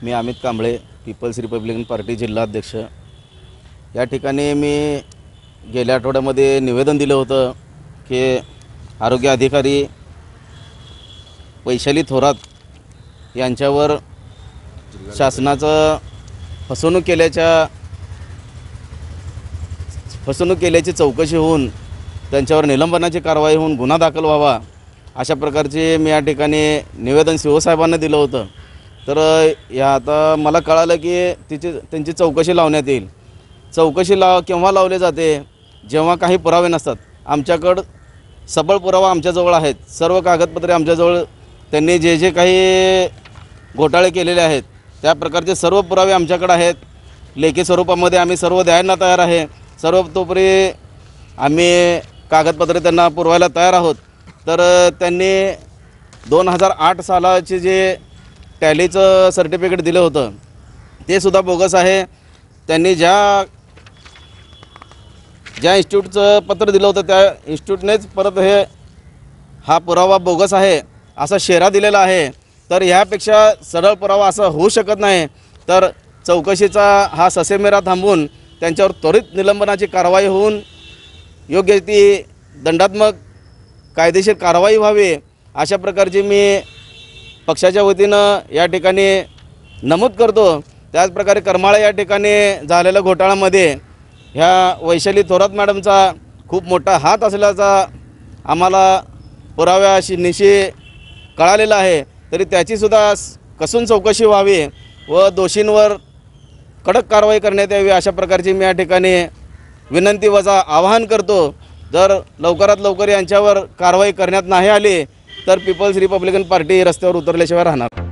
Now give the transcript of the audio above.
मी Amit Kamble, People's Republican Party जिल्हाध्यक्ष। या ठिकाणी मी गेल्या आठवड्यामध्ये निवेदन दिलं होतं की आरोग्य अधिकारी वैशाली थोरात यांच्यावर शासनाचं फसवणूक केल्याची चौकशी होऊन त्यांच्यावर निलंबनाची कारवाई होऊन गुन्हा दाखल व्हावा, अशा प्रकारचे मी या ठिकाणी निवेदन शिवसाहेबांना दिलं होतं। तर या आता मला कळालं की त्यांची चौकशी लावण्यात येईल। चौकशी केव्हा लावली जाते? जेव्हा काही पुरावे नसतात। आमच्याकडं सबळ पुरावा आमच्याजवळ आहेत, सर्व कागदपत्रे आमच्याजवळ, त्यांनी जे काही घोटाळे केलेले आहेत त्या प्रकारचे सर्व पुरावे आमच्याकडे आहेत। लेखी स्वरूपामध्ये आम्ही सर्व द्यायला तयार आहे। सर्वतोपरी आम्ही कागदपत्रे त्यांना पुरवायला तयार आहोत। तर त्यांनी 2008 सालाचे जे टॅलीचं सर्टिफिकेट दिलं होतं ते सुद्धा बोगस आहे। त्यांनी ज्या इन्स्टिट्यूटचं पत्र दिलं होतं त्या इन्स्टिट्यूटनेच परत हा पुरावा बोगस आहे असा शेरा दिलेला आहे। तर ह्यापेक्षा सरळ पुरावा असा होऊ शकत नाही। तर चौकशीचा हा ससेमेरा थांबवून त्यांच्यावर त्वरित निलंबनाची कारवाई होऊन योग्य ती दंडात्मक कायदेशीर कारवाई व्हावी, अशा प्रकारची मी पक्षाच्या वतीनं या ठिकाणी नमूद करतो। त्याचप्रकारे करमाळा या ठिकाणी झालेल्या घोटाळ्यामध्ये ह्या वैशाली थोरात मॅडमचा खूप मोठा हात असल्याचा आम्हाला पुराव्यानिशी कळालेला आहे। तरी त्याचीसुद्धा कसून चौकशी व्हावी व दोषींवर कडक कारवाई करण्यात यावी, अशा प्रकारची मी या ठिकाणी विनंती वजा आवाहन करतो। जर लवकरात लवकर यांच्यावर कारवाई करण्यात नाही आली तर पीपल्स रिपब्लिकन पार्टी रस्त्यावर उतरल्याशिवाय राहणार।